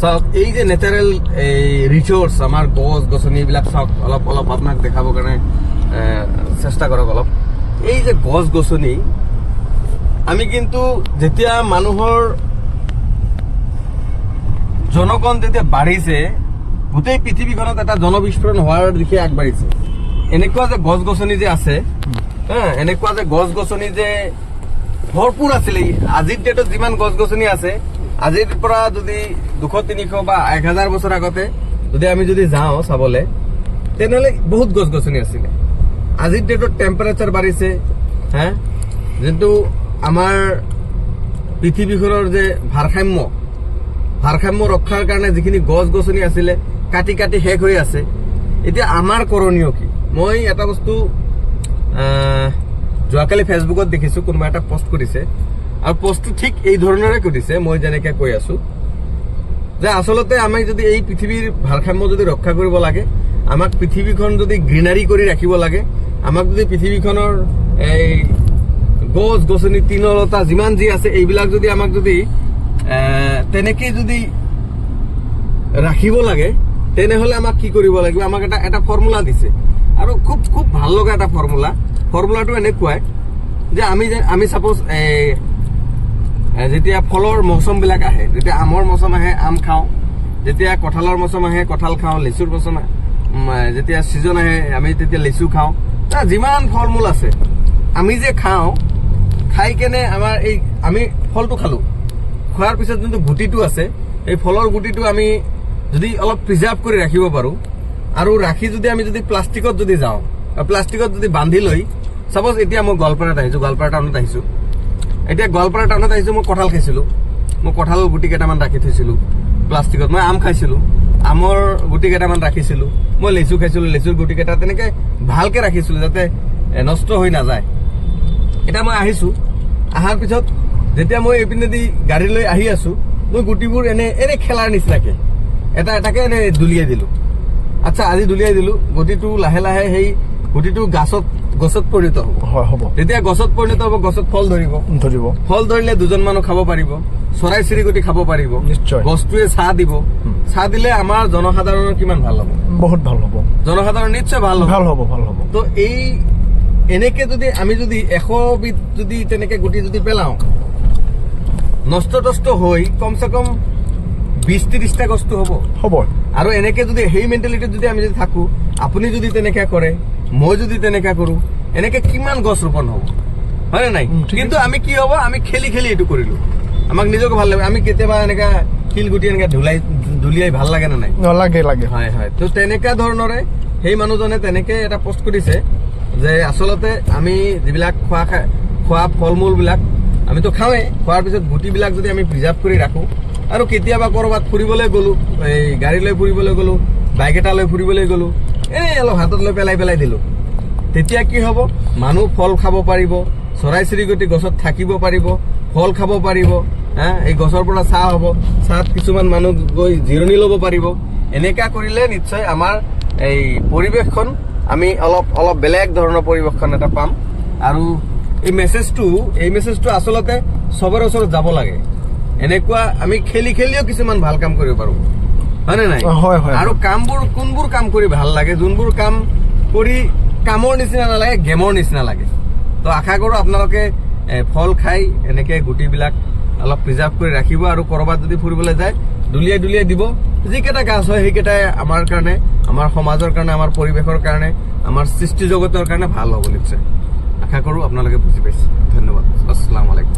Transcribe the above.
চাওক এই যে নেচাৰেল ৰিচোৰ্চ আমাৰ গছ গছনি এইবিলাক চাওক অলপ অলপ আপোনাক দেখাবৰ কাৰণে চেষ্টা কৰক অলপ। এই যে গছ গছনি আমি কিন্তু যেতিয়া মানুহৰ জনগণ যেতিয়া বাঢ়িছে গোটেই পৃথিৱীখনত এটা জনবিস্ফোৰণ হোৱাৰ দিশে আগবাঢ়িছে। এনেকুৱা যে গছ গছনি যে আছে এনেকুৱা যে গছ গছনি যে ভৰপূৰ আছিলে আজিৰ ডেটত যিমান গছ গছনি আছে আজিৰ পৰা যদি 200-300 বা 1000 বছৰ আগতে যদি আমি যদি যাওঁ চাবলৈ তেনেহ'লে বহুত গছ গছনি আছিলে। আজিৰ ডেটত টেম্পাৰেচাৰ বাঢ়িছে যোনটো আমাৰ পৃথিৱীখনৰ যে ভাৰসাম্য ৰক্ষাৰ কাৰণে যিখিনি গছ গছনি আছিলে কাটি কাটি শেষ হৈ আছে। এতিয়া আমাৰ কৰণীয় কি? মই এটা বস্তু যোৱাকালি ফেচবুকত দেখিছো, কোনোবা এটা পোষ্ট কৰিছে আৰু পোষ্টটো ঠিক এই ধৰণৰে কৰিছে মই যেনেকে কৈ আছো যে আচলতে আমি যদি এই পৃথিৱীৰ ভাৰসাম্য যদি ৰক্ষা কৰিব লাগে, আমাক পৃথিৱীখন যদি গ্ৰীনাৰী কৰি ৰাখিব লাগে, আমাক যদি পৃথিৱীখনৰ এই গছ গছনি তৃণলতা যিমান যি আছে এইবিলাক যদি আমাক যদি তেনেকেই যদি ৰাখিব লাগে তেনেহলে আমাক কি কৰিব লাগিব? আমাক এটা ফৰ্মুলা দিছে আৰু খুব খুব ভাল লগা এটা ফৰ্মুলাটো এনেকুৱাই যে আমি চাপোজ যেতিয়া ফলৰ মৌচম বিলাক আহে, যেতিয়া আমৰ মৌচম আহে আম খাওঁ, যেতিয়া কঁঠালৰ মৌচম আহে কঁঠাল খাওঁ, লিচুৰ মৌচম যেতিয়া ছিজন আহে আমি তেতিয়া লিচু খাওঁ। যিমান ফল মূল আছে আমি যে খাওঁ, খাই কেনে আমাৰ এই আমি ফলটো খালো, খোৱাৰ পিছত যোনটো গুটিটো আছে এই ফলৰ গুটিটো আমি যদি অলপ প্ৰিজাৰ্ভ কৰি ৰাখিব পাৰো আৰু ৰাখি যদি আমি যদি প্লাষ্টিকত যদি যাওঁ, প্লাষ্টিকত যদি বান্ধি লৈ চাপোজ এতিয়া মই গোৱালপাৰাত আহিছো, গোৱালপাৰা টাউনত আহিছো, এতিয়া গোৱালপাৰা টাউনত আহিছো, মই কঁঠাল খাইছিলো, মই কঁঠাল গুটি কেইটামান ৰাখি থৈছিলো প্লাষ্টিকত, মই আম খাইছিলো, আমৰ গুটি কেইটামান ৰাখিছিলো, মই লিচু খাইছিলো, লিচুৰ গুটি কেইটা তেনেকে ভালকে ৰাখিছিলো যাতে নষ্ট হৈ নাযায়। এতিয়া মই আহিছো, অহাৰ পিছত যেতিয়া মই এইপিনেদি গাড়ী লৈ আহি আছো, মই গুটিবোৰ এনে খেলাৰ নিচিনাকে এটা এটাকে এনে দুলিয়াই দিলো। আচ্ছা আজি দুলিয়াই দিলো, গুটিটো লাহে লাহে সেই গুটিটো গছত পৰিণত হ'ব। তেতিয়া গছত পৰিণত হ'ব, গছত ফল ধৰিব, ফল ধৰিলে দুজন মানুহ খাব পাৰিব, চৰাই চিৰিকটি খাব পাৰিব, নিশ্চয় গছটোৱে ছাঁ দিব, ছাঁ দিলে আমাৰ জনসাধাৰণৰ কিমান ভাল হ'ব? বহুত ভাল হ'ব, জনসাধাৰণ নিশ্চয় ভাল হ'ব। তো এই এনেকে যদি আমি যদি 100 বিধ যদি তেনেকে গুটি যদি পেলাও, নষ্ট হৈ কমচে কম 20-30টা গছটো হ'ব। আৰু এনেকে যদি সেই মেণ্টেলিটিত যদি আমি যদি থাকো, আপুনি যদি তেনেকে কৰে, মই যদি তেনেকে কৰো, এনেকে কিমান গছ ৰোপণ হ'ব, হয় নে নাই? কিন্তু আমি কি হ'ব, আমি খেলি এইটো কৰিলো, আমাক নিজকে ভাল লাগে। আমি কেতিয়াবা এনেকা শিলগুটি এনেকে ধুলিয়াই ভাল লাগে নে নাই? লাগে। হয়। তো তেনেকা ধৰণৰে সেই মানুহজনে তেনেকে এটা পোষ্ট কৰিছে যে আচলতে আমি যিবিলাক খোৱা ফল মূল বিলাক আমিতো খাওঁৱেই, খোৱাৰ পিছত গুটিবিলাক যদি আমি প্ৰিজাৰ্ভ কৰি ৰাখো আৰু কেতিয়াবা কৰবাত ফুৰিবলৈ গলো, এই গাড়ী লৈ ফুৰিবলৈ গলো, বাইক এটা লৈ ফুৰিবলৈ গলো, অলপ হাতত লৈ পেলাই দিলো, তেতিয়া কি হ'ব? মানুহ ফল খাব পাৰিব, চৰাই চিৰিকটি গছত থাকিব পাৰিব, ফল খাব পাৰিব, এই গছৰ পৰা ছাঁ হ'ব, ছাঁত কিছুমান মানুহ গৈ জিৰণি ল'ব পাৰিব। এনেকা কৰিলে নিশ্চয় আমাৰ এই পৰিৱেশখন আমি অলপ বেলেগ ধৰণৰ পৰিৱেশখন এটা পাম। আৰু এই মেছেজটো আচলতে চবৰে ওচৰত যাব লাগে। এনেকুৱা আমি খেলিও কিছুমান ভাল কাম কৰিব পাৰো, হয় নে নাই? আৰু কামবোৰ কোনবোৰ কাম কৰি ভাল লাগে, যোনবোৰ কাম কৰি কামৰ নিচিনা নালাগে, গেমৰ নিচিনা লাগে। তো আশা কৰো আপোনালোকে ফল খাই এনেকে গুটিবিলাক অলপ প্ৰিজাৰ্ভ কৰি ৰাখিব আৰু কৰবাত যদি ফুৰিবলৈ যায় দুলিয়াই দিব। যিকেইটা গাছ হয় সেইকেইটাই আমাৰ কাৰণে, আমাৰ সমাজৰ কাৰণে, আমাৰ পৰিৱেশৰ কাৰণে, আমাৰ সৃষ্টি জগতৰ কাৰণে ভাল হ'ব নিশ্চয়। আশা কৰো আপোনালোকে বুজি পাইছে। ধন্যবাদ। আসসালামু আলাইকুম।